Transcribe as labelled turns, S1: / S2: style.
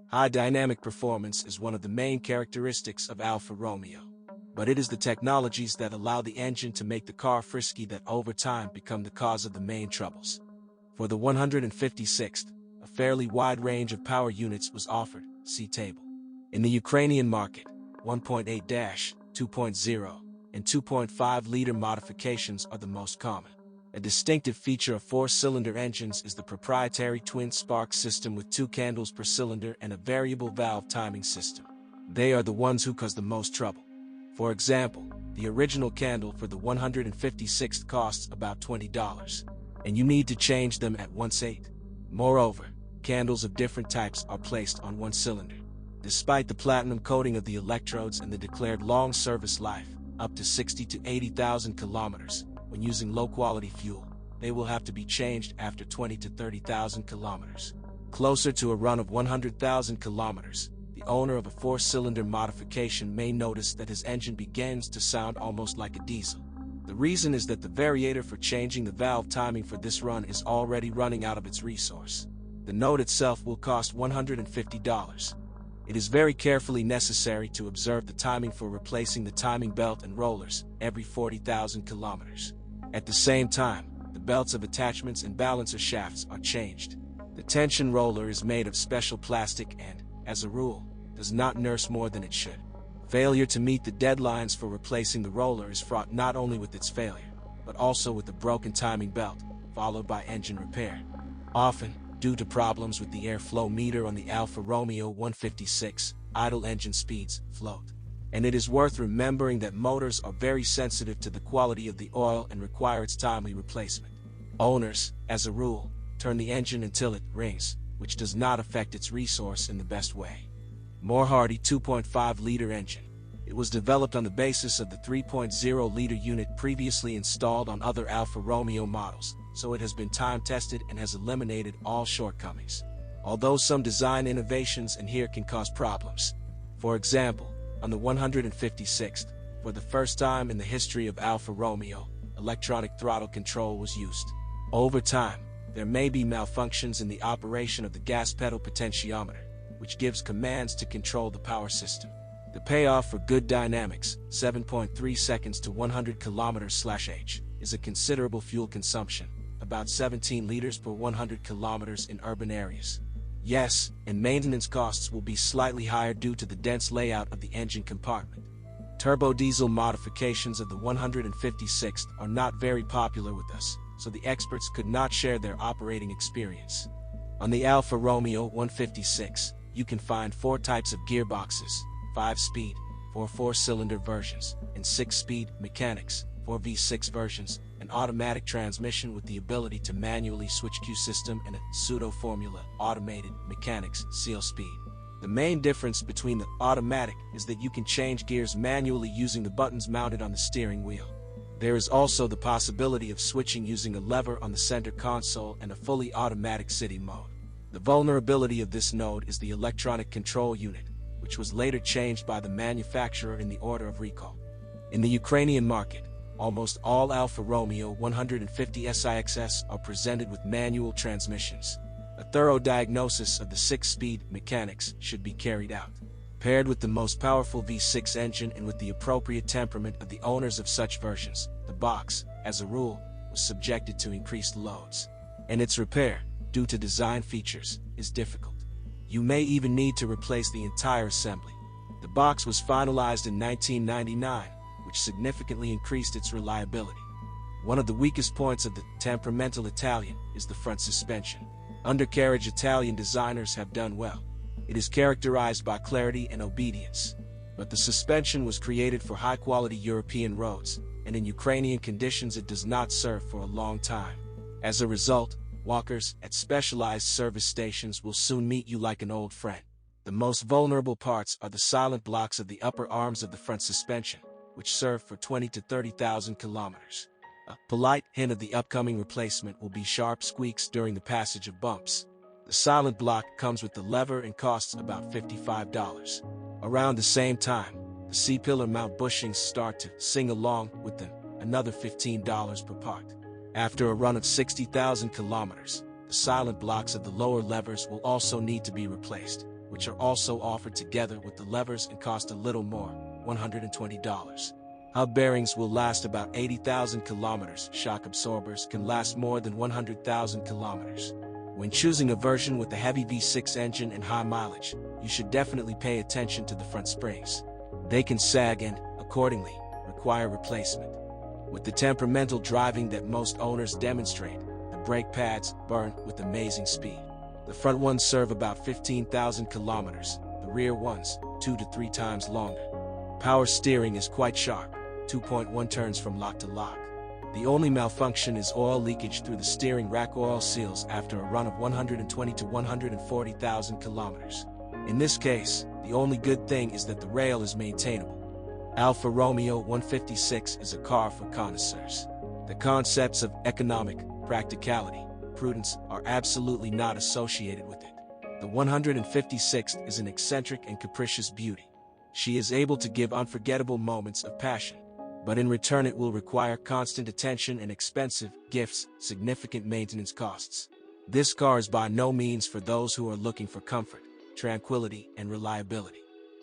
S1: High dynamic performance is one of the main characteristics of Alfa Romeo. But it is the technologies that allow the engine to make the car frisky that over time become the cause of the main troubles. For the 156th, a fairly wide range of power units was offered, see table. In the Ukrainian market, 1.8-, 2.0, and 2.5-liter modifications are the most common. A distinctive feature of four-cylinder engines is the proprietary twin-spark system with 2 candles per cylinder and a variable valve timing system. They are the ones who cause the most trouble. For example, the original candle for the 156th costs about $20, and you need to change them at 1/8. Moreover, candles of different types are placed on one cylinder. Despite the platinum coating of the electrodes and the declared long service life, up to 60 to 80,000 kilometers, when using low-quality fuel, they will have to be changed after 20 to 30,000 kilometers. Closer to a run of 100,000 kilometers, the owner of a 4-cylinder modification may notice that his engine begins to sound almost like a diesel. The reason is that the variator for changing the valve timing for this run is already running out of its resource. The node itself will cost $150. It is very carefully necessary to observe the timing for replacing the timing belt and rollers every 40,000 kilometers. At the same time, the belts of attachments and balancer shafts are changed. The tension roller is made of special plastic and, as a rule, does not nurse more than it should. Failure to meet the deadlines for replacing the roller is fraught not only with its failure, but also with a broken timing belt, followed by engine repair. Often, due to problems with the airflow meter on the Alfa Romeo 156, idle engine speeds float. And it is worth remembering that motors are very sensitive to the quality of the oil and require its timely replacement. Owners, as a rule, turn the engine until it rings, which does not affect its resource in the best way. More hardy 2.5-liter engine. It was developed on the basis of the 3.0-liter unit previously installed on other Alfa Romeo models, so it has been time-tested and has eliminated all shortcomings. Although some design innovations in here can cause problems. For example, on the 156th, for the first time in the history of Alfa Romeo, electronic throttle control was used. Over time, there may be malfunctions in the operation of the gas pedal potentiometer, which gives commands to control the power system. The payoff for good dynamics, 7.3 seconds to 100 km/h, is a considerable fuel consumption, about 17 liters per 100 kilometers in urban areas. Yes, and maintenance costs will be slightly higher due to the dense layout of the engine compartment. Turbo diesel modifications of the 156th are not very popular with us, so the experts could not share their operating experience. On the Alfa Romeo 156, you can find 4 types of gearboxes, 5-speed, 4 4-cylinder versions, and 6-speed mechanics, 4 V6 versions, an automatic transmission with the ability to manually switch Q system, and a pseudo-formula automated mechanics seal speed. The main difference between the automatic is that you can change gears manually using the buttons mounted on the steering wheel. There is also the possibility of switching using a lever on the center console and a fully automatic city mode. The vulnerability of this node is the electronic control unit, which was later changed by the manufacturer in the order of recall. In the Ukrainian market, almost all Alfa Romeo 150 SIXS are presented with manual transmissions. A thorough diagnosis of the 6-speed mechanics should be carried out. Paired with the most powerful V6 engine and with the appropriate temperament of the owners of such versions, the box, as a rule, was subjected to increased loads. And its repair, due to design features, is difficult. You may even need to replace the entire assembly. The box was finalized in 1999, which significantly increased its reliability. One of the weakest points of the temperamental Italian is the front suspension. Undercarriage Italian designers have done well. It is characterized by clarity and obedience. But the suspension was created for high-quality European roads, and in Ukrainian conditions it does not serve for a long time. As a result, walkers at specialized service stations will soon meet you like an old friend. The most vulnerable parts are the silent blocks of the upper arms of the front suspension, which serve for 20 to 30,000 kilometers. A polite hint of the upcoming replacement will be sharp squeaks during the passage of bumps. The silent block comes with the lever and costs about $55. Around the same time, the C-pillar mount bushings start to sing along with them, another $15 per part. After a run of 60,000 kilometers, the silent blocks of the lower levers will also need to be replaced, which are also offered together with the levers and cost a little more, $120. Hub bearings will last about 80,000 kilometers. Shock absorbers can last more than 100,000 kilometers. When choosing a version with a heavy V6 engine and high mileage, you should definitely pay attention to the front springs. They can sag and, accordingly, require replacement. With the temperamental driving that most owners demonstrate, the brake pads burn with amazing speed. The front ones serve about 15,000 kilometers, the rear ones 2 to 3 times longer. Power steering is quite sharp, 2.1 turns from lock to lock. The only malfunction is oil leakage through the steering rack oil seals after a run of 120 to 140,000 kilometers. In this case, the only good thing is that the rail is maintainable. Alfa Romeo 156 is a car for connoisseurs. The concepts of economic, practicality, prudence are absolutely not associated with it. The 156th is an eccentric and capricious beauty. She is able to give unforgettable moments of passion, but in return it will require constant attention and expensive gifts, significant maintenance costs. This car is by no means for those who are looking for comfort, tranquility, and reliability.